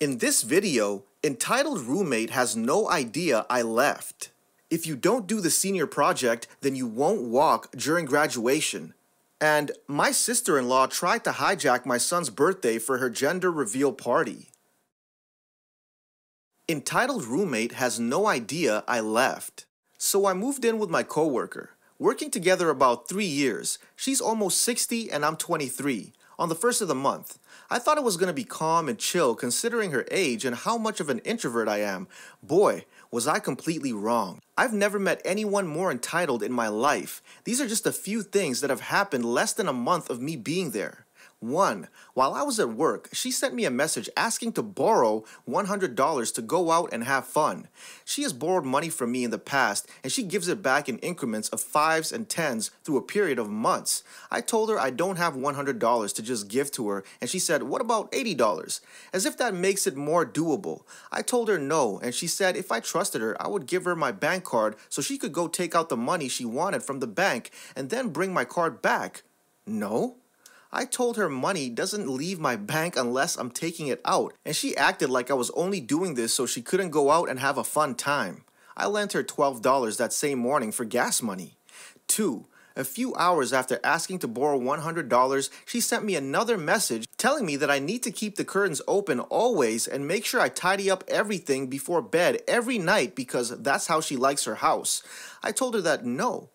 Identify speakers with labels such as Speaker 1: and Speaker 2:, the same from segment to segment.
Speaker 1: In this video, entitled roommate has no idea I left. If you don't do the senior project, then you won't walk during graduation. And my sister-in-law tried to hijack my son's birthday for her gender reveal party. Entitled roommate has no idea I left. So I moved in with my coworker. Working together about 3 years. She's almost 60 and I'm 23. On the first of the month. I thought it was going to be calm and chill considering her age and how much of an introvert I am. Boy, was I completely wrong. I've never met anyone more entitled in my life. These are just a few things that have happened less than a month of me being there. 1. While I was at work, she sent me a message asking to borrow $100 to go out and have fun. She has borrowed money from me in the past, and she gives it back in increments of 5s and 10s through a period of months. I told her I don't have $100 to just give to her, and she said, "What about $80? As if that makes it more doable. I told her no, and she said if I trusted her, I would give her my bank card so she could go take out the money she wanted from the bank and then bring my card back. No? I told her money doesn't leave my bank unless I'm taking it out, and she acted like I was only doing this so she couldn't go out and have a fun time. I lent her $12 that same morning for gas money. 2. A few hours after asking to borrow $100, she sent me another message telling me that I need to keep the curtains open always and make sure I tidy up everything before bed every night because that's how she likes her house. I told her that no.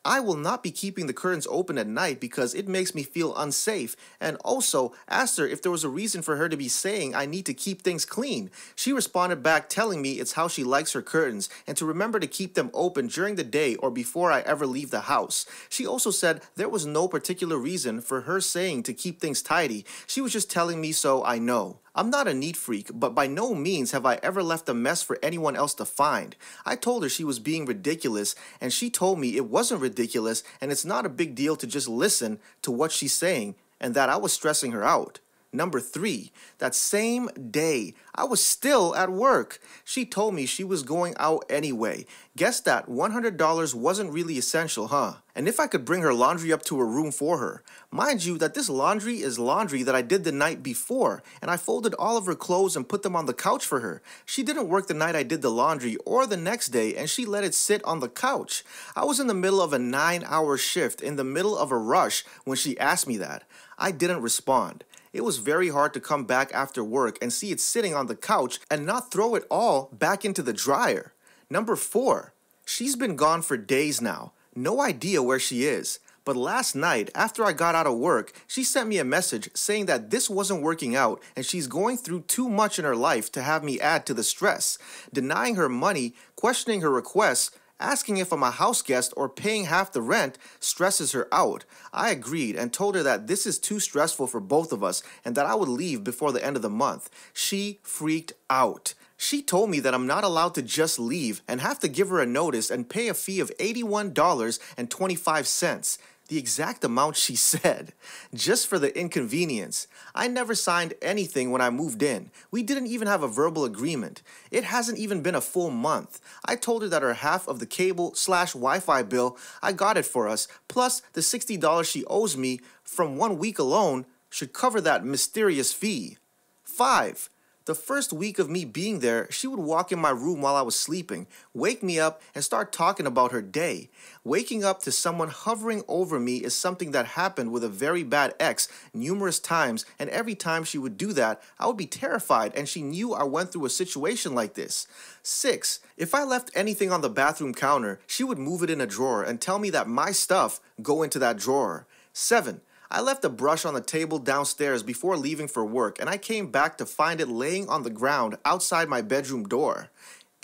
Speaker 1: I will not be keeping the curtains open at night because it makes me feel unsafe, and also asked her if there was a reason for her to be saying I need to keep things clean. She responded back telling me it's how she likes her curtains and to remember to keep them open during the day or before I ever leave the house. She also said there was no particular reason for her saying to keep things tidy. She was just telling me so I know. I'm not a neat freak, but by no means have I ever left a mess for anyone else to find. I told her she was being ridiculous, and she told me it wasn't ridiculous and it's not a big deal to just listen to what she's saying and that I was stressing her out. Number 3, that same day, I was still at work. She told me she was going out anyway. Guess that $100 wasn't really essential, huh? And if I could bring her laundry up to her room for her. Mind you that this laundry is laundry that I did the night before, and I folded all of her clothes and put them on the couch for her. She didn't work the night I did the laundry or the next day, and she let it sit on the couch. I was in the middle of a 9-hour shift, in the middle of a rush, when she asked me that. I didn't respond. It was very hard to come back after work and see it sitting on the couch and not throw it all back into the dryer. Number 4, she's been gone for days now. No idea where she is. But last night, after I got out of work, she sent me a message saying that this wasn't working out and she's going through too much in her life to have me add to the stress. Denying her money, questioning her requests, asking if I'm a house guest or paying half the rent stresses her out. I agreed and told her that this is too stressful for both of us and that I would leave before the end of the month. She freaked out. She told me that I'm not allowed to just leave and have to give her a notice and pay a fee of $81.25. The exact amount she said, just for the inconvenience. I never signed anything when I moved in. We didn't even have a verbal agreement. It hasn't even been a full month. I told her that her half of the cable/Wi-Fi bill, I got it for us, plus the $60 she owes me from 1 week alone should cover that mysterious fee. 5. The first week of me being there, she would walk in my room while I was sleeping, wake me up, and start talking about her day. Waking up to someone hovering over me is something that happened with a very bad ex numerous times, and every time she would do that, I would be terrified, and she knew I went through a situation like this. 6. If I left anything on the bathroom counter, she would move it in a drawer and tell me that my stuff go into that drawer. 7. I left a brush on the table downstairs before leaving for work, and I came back to find it laying on the ground outside my bedroom door.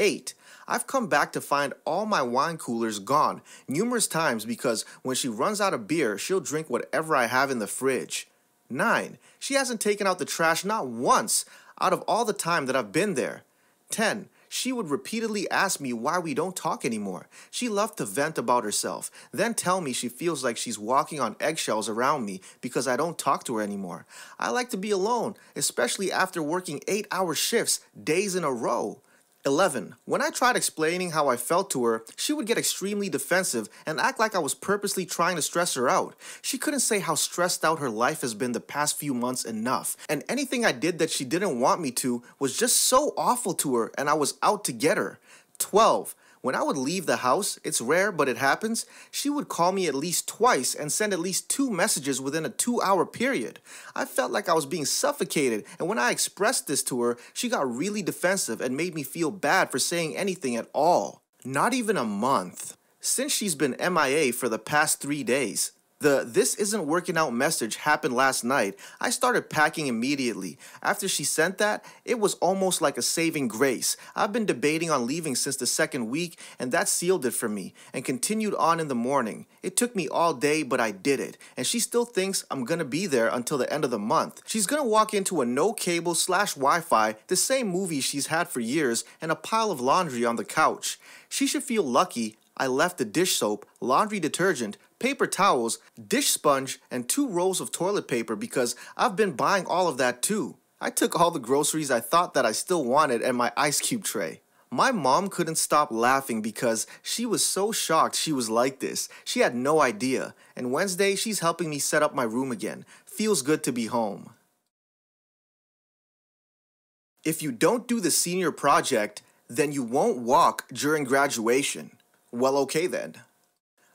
Speaker 1: 8. I've come back to find all my wine coolers gone numerous times because when she runs out of beer, she'll drink whatever I have in the fridge. 9. She hasn't taken out the trash not once out of all the time that I've been there. 10. She would repeatedly ask me why we don't talk anymore. She loved to vent about herself, then tell me she feels like she's walking on eggshells around me because I don't talk to her anymore. I like to be alone, especially after working 8-hour shifts, days in a row. 11. When I tried explaining how I felt to her, she would get extremely defensive and act like I was purposely trying to stress her out. She couldn't say how stressed out her life has been the past few months enough, and anything I did that she didn't want me to was just so awful to her and I was out to get her. 12. When I would leave the house, it's rare but it happens, she would call me at least twice and send at least 2 messages within a 2-hour period. I felt like I was being suffocated, and when I expressed this to her, she got really defensive and made me feel bad for saying anything at all. Not even a month. Since she's been MIA for the past 3 days. The "this isn't working out" message happened last night. I started packing immediately. After she sent that, it was almost like a saving grace. I've been debating on leaving since the second week, and that sealed it for me, and continued on in the morning. It took me all day, but I did it, and she still thinks I'm gonna be there until the end of the month. She's gonna walk into a no cable / Wi-Fi, the same movie she's had for years, and a pile of laundry on the couch. She should feel lucky I left the dish soap, laundry detergent, paper towels, dish sponge, and 2 rolls of toilet paper because I've been buying all of that too. I took all the groceries I thought that I still wanted and my ice cube tray. My mom couldn't stop laughing because she was so shocked she was like this. She had no idea. And Wednesday, she's helping me set up my room again. Feels good to be home. If you don't do the senior project, then you won't walk during graduation. Well, okay then.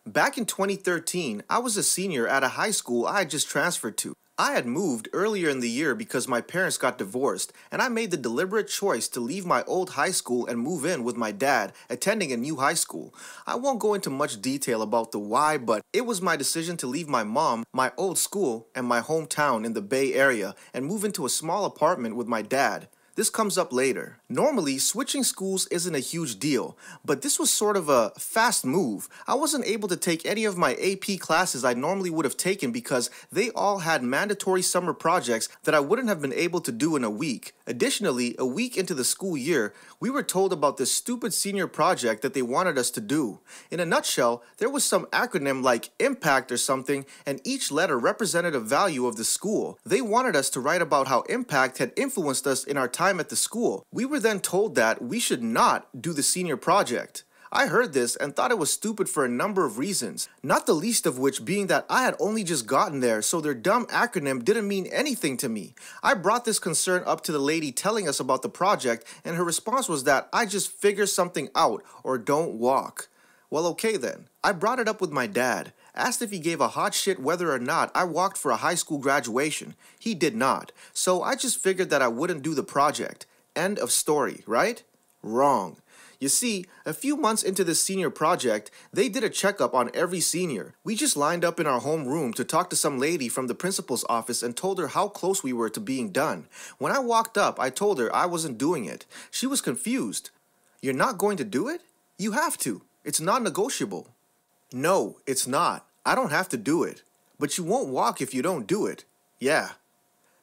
Speaker 1: Back in 2013, I was a senior at a high school I had just transferred to. I had moved earlier in the year because my parents got divorced, and I made the deliberate choice to leave my old high school and move in with my dad, attending a new high school. I won't go into much detail about the why, but it was my decision to leave my mom, my old school, and my hometown in the Bay Area and move into a small apartment with my dad. This comes up later. Normally, switching schools isn't a huge deal, but this was sort of a fast move. I wasn't able to take any of my AP classes I normally would have taken because they all had mandatory summer projects that I wouldn't have been able to do in a week. Additionally, a week into the school year, we were told about this stupid senior project that they wanted us to do. In a nutshell, there was some acronym like IMPACT or something, and each letter represented a value of the school. They wanted us to write about how IMPACT had influenced us in our time at the school. We were then told that we should not do the senior project. I heard this and thought it was stupid for a number of reasons, not the least of which being that I had only just gotten there, so their dumb acronym didn't mean anything to me. I brought this concern up to the lady telling us about the project, and her response was that I just figure something out or don't walk. Well, okay then. I brought it up with my dad, asked if he gave a hot shit whether or not I walked for a high school graduation. He did not, so I just figured that I wouldn't do the project. End of story, right? Wrong. You see, a few months into this senior project, they did a checkup on every senior. We just lined up in our home room to talk to some lady from the principal's office and told her how close we were to being done. When I walked up, I told her I wasn't doing it. She was confused. You're not going to do it? You have to. It's non-negotiable. No, it's not. I don't have to do it. But you won't walk if you don't do it. Yeah.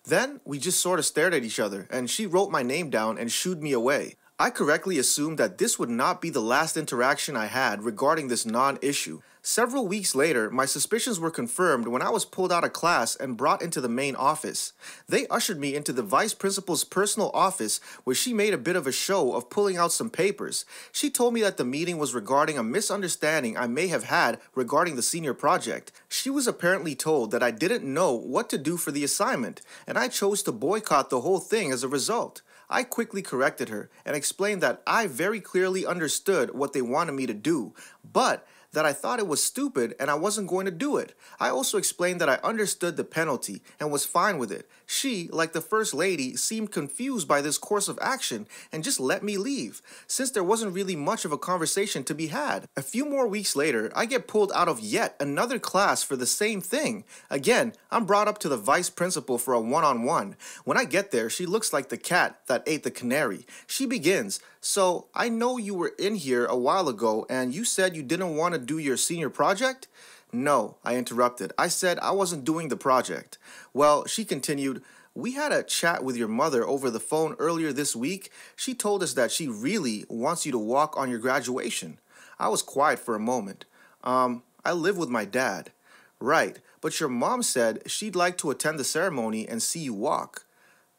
Speaker 1: Then we just sort of stared at each other, and she wrote my name down and shooed me away. I correctly assumed that this would not be the last interaction I had regarding this non-issue. Several weeks later, my suspicions were confirmed when I was pulled out of class and brought into the main office. They ushered me into the vice principal's personal office where she made a bit of a show of pulling out some papers. She told me that the meeting was regarding a misunderstanding I may have had regarding the senior project. She was apparently told that I didn't know what to do for the assignment, and I chose to boycott the whole thing as a result. I quickly corrected her and explained that I very clearly understood what they wanted me to do, but that I thought it was stupid and I wasn't going to do it. I also explained that I understood the penalty and was fine with it. She, like the first lady, seemed confused by this course of action and just let me leave, since there wasn't really much of a conversation to be had. A few more weeks later, I get pulled out of yet another class for the same thing. Again, I'm brought up to the vice principal for a one-on-one. When I get there, she looks like the cat that ate the canary. She begins, "So, I know you were in here a while ago and you said you didn't want to do your senior project?" "No," I interrupted. "I said I wasn't doing the project." Well, she continued, "We had a chat with your mother over the phone earlier this week. She told us that she really wants you to walk on your graduation." I was quiet for a moment. I live with my dad." "Right, but your mom said she'd like to attend the ceremony and see you walk."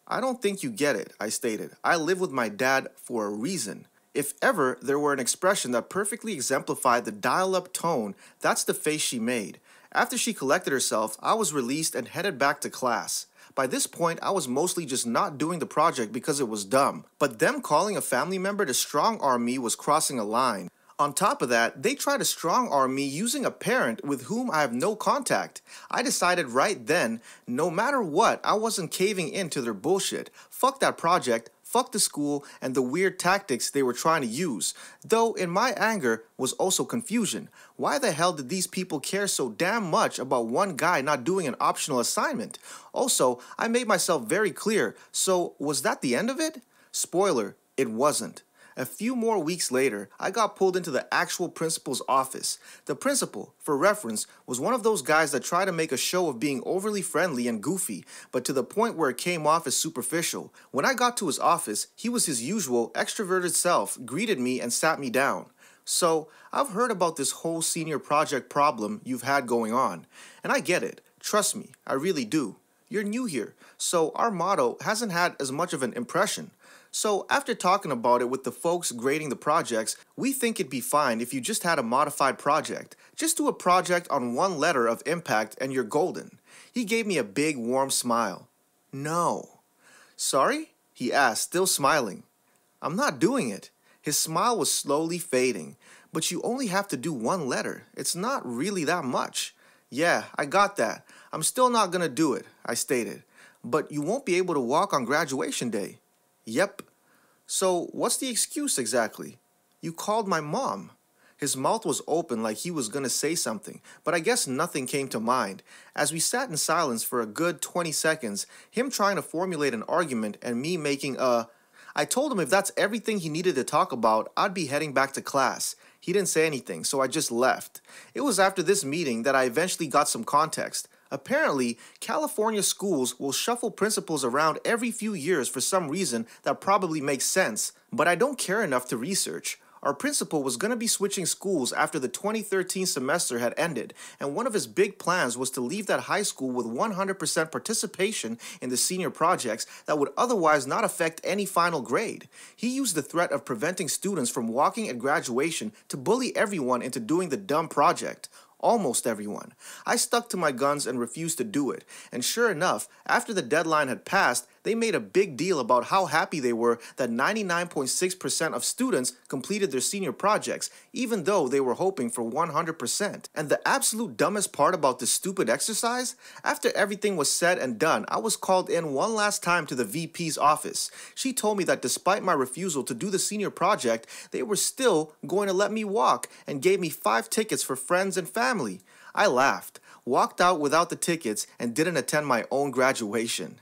Speaker 1: "I don't think you get it," I stated. "I live with my dad for a reason." If ever there were an expression that perfectly exemplified the dial-up tone, that's the face she made. After she collected herself, I was released and headed back to class. By this point, I was mostly just not doing the project because it was dumb. But them calling a family member to strong-arm me was crossing a line. On top of that, they tried to strong-arm me using a parent with whom I have no contact. I decided right then, no matter what, I wasn't caving in to their bullshit. Fuck that project, fuck the school, and the weird tactics they were trying to use. Though, in my anger, was also confusion. Why the hell did these people care so damn much about one guy not doing an optional assignment? Also, I made myself very clear, so was that the end of it? Spoiler, it wasn't. A few more weeks later, I got pulled into the actual principal's office. The principal, for reference, was one of those guys that try to make a show of being overly friendly and goofy, but to the point where it came off as superficial. When I got to his office, he was his usual extroverted self, greeted me and sat me down. So, I've heard about this whole senior project problem you've had going on, and I get it. Trust me, I really do. You're new here, so our motto hasn't had as much of an impression. So after talking about it with the folks grading the projects, we think it'd be fine if you just had a modified project. Just do a project on one letter of impact and you're golden. He gave me a big warm smile. No. Sorry? He asked, still smiling. I'm not doing it. His smile was slowly fading. But you only have to do one letter. It's not really that much. Yeah, I got that. I'm still not gonna do it, I stated. But you won't be able to walk on graduation day. Yep. So, what's the excuse exactly? You called my mom. His mouth was open like he was gonna say something, but I guess nothing came to mind. As we sat in silence for a good 20 seconds, him trying to formulate an argument and me making I told him if that's everything he needed to talk about, I'd be heading back to class. He didn't say anything, so I just left. It was after this meeting that I eventually got some context. Apparently, California schools will shuffle principals around every few years for some reason that probably makes sense, but I don't care enough to research. Our principal was going to be switching schools after the 2013 semester had ended, and one of his big plans was to leave that high school with 100% participation in the senior projects that would otherwise not affect any final grade. He used the threat of preventing students from walking at graduation to bully everyone into doing the dumb project. Almost everyone. I stuck to my guns and refused to do it, and sure enough, after the deadline had passed, they made a big deal about how happy they were that 99.6% of students completed their senior projects, even though they were hoping for 100%. And the absolute dumbest part about this stupid exercise? After everything was said and done, I was called in one last time to the VP's office. She told me that despite my refusal to do the senior project, they were still going to let me walk and gave me 5 tickets for friends and family. I laughed, walked out without the tickets, and didn't attend my own graduation.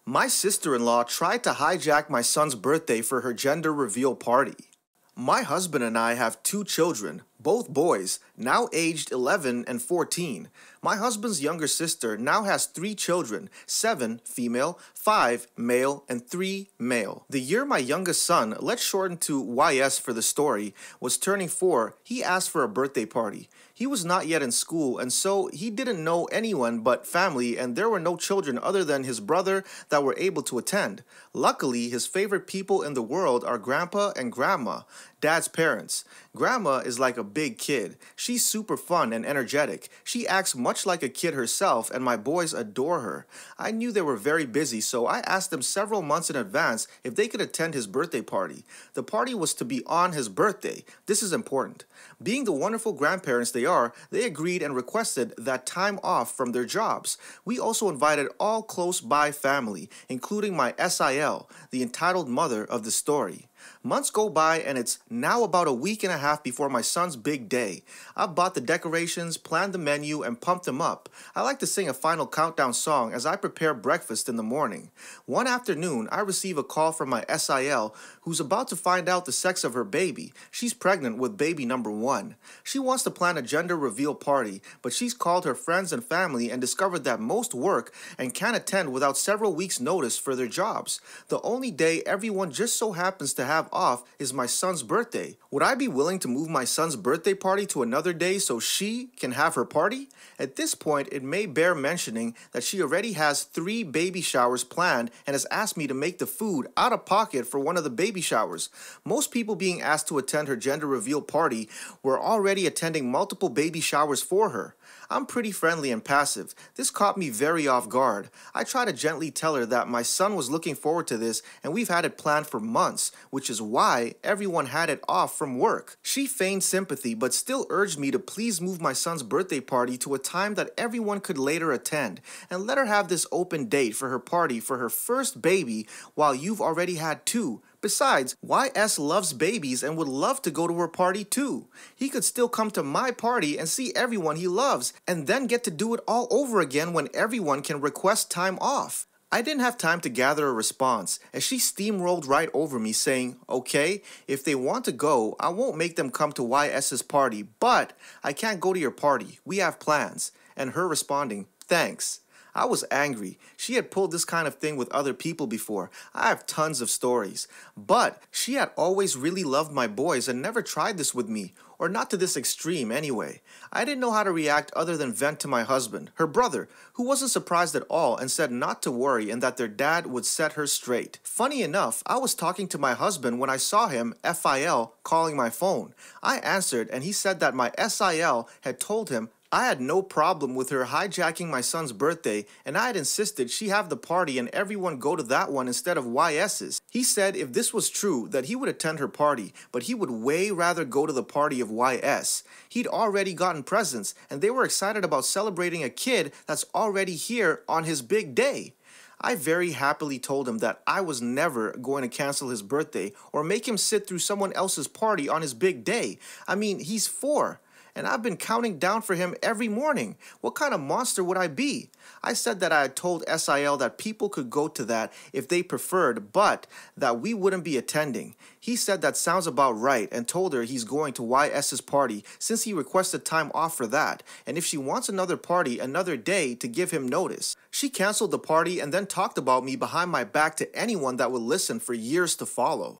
Speaker 1: My sister-in-law tried to hijack my son's birthday for her gender reveal party. My husband and I have 2 children, both boys, now aged 11 and 14. My husband's younger sister now has 3 children, 7 female, 5 male, and 3 male. The year my youngest son, let's shorten to YS for the story, was turning 4, he asked for a birthday party. He was not yet in school, and so he didn't know anyone but family, and there were no children other than his brother that were able to attend. Luckily, his favorite people in the world are Grandpa and Grandma, Dad's parents. Grandma is like a big kid. She's super fun and energetic. She acts much like a kid herself, and my boys adore her. I knew they were very busy, so I asked them several months in advance if they could attend his birthday party. The party was to be on his birthday. This is important. Being the wonderful grandparents they are, they agreed and requested that time off from their jobs. We also invited all close-by family, including my SIL, the entitled mother of the story. Months go by and it's now about a week and a half before my son's big day. I've bought the decorations, planned the menu, and pumped them up. I like to sing a final countdown song as I prepare breakfast in the morning. One afternoon, I receive a call from my SIL who's about to find out the sex of her baby. She's pregnant with baby number 1. She wants to plan a gender reveal party, but she's called her friends and family and discovered that most work and can't attend without several weeks' notice for their jobs. The only day everyone just so happens to have have off is my son's birthday. Would I be willing to move my son's birthday party to another day so she can have her party? At this point, it may bear mentioning that she already has 3 baby showers planned and has asked me to make the food out of pocket for one of the baby showers. Most people being asked to attend her gender reveal party were already attending multiple baby showers for her. I'm pretty friendly and passive. This caught me very off guard. I try to gently tell her that my son was looking forward to this and we've had it planned for months, which is why everyone had it off from work. She feigned sympathy but still urged me to please move my son's birthday party to a time that everyone could later attend and let her have this open date for her party for her first baby while you've already had 2. Besides, YS loves babies and would love to go to her party too. He could still come to my party and see everyone he loves and then get to do it all over again when everyone can request time off. I didn't have time to gather a response as she steamrolled right over me saying, okay, if they want to go, I won't make them come to YS's party, but I can't go to your party. We have plans. And her responding, thanks. I was angry. She had pulled this kind of thing with other people before. I have tons of stories. But she had always really loved my boys and never tried this with me, or not to this extreme anyway. I didn't know how to react other than vent to my husband, her brother, who wasn't surprised at all and said not to worry and that their dad would set her straight. Funny enough, I was talking to my husband when I saw him, FIL, calling my phone. I answered and he said that my SIL had told him I had no problem with her hijacking my son's birthday and I had insisted she have the party and everyone go to that one instead of YS's. He said if this was true that he would attend her party, but he would way rather go to the party of YS. He'd already gotten presents and they were excited about celebrating a kid that's already here on his big day. I very happily told him that I was never going to cancel his birthday or make him sit through someone else's party on his big day. I mean, he's 4. And I've been counting down for him every morning. What kind of monster would I be? I said that I had told SIL that people could go to that if they preferred, but that we wouldn't be attending. He said that sounds about right and told her he's going to YS's party since he requested time off for that, and if she wants another party another day to give him notice. She canceled the party and then talked about me behind my back to anyone that would listen for years to follow.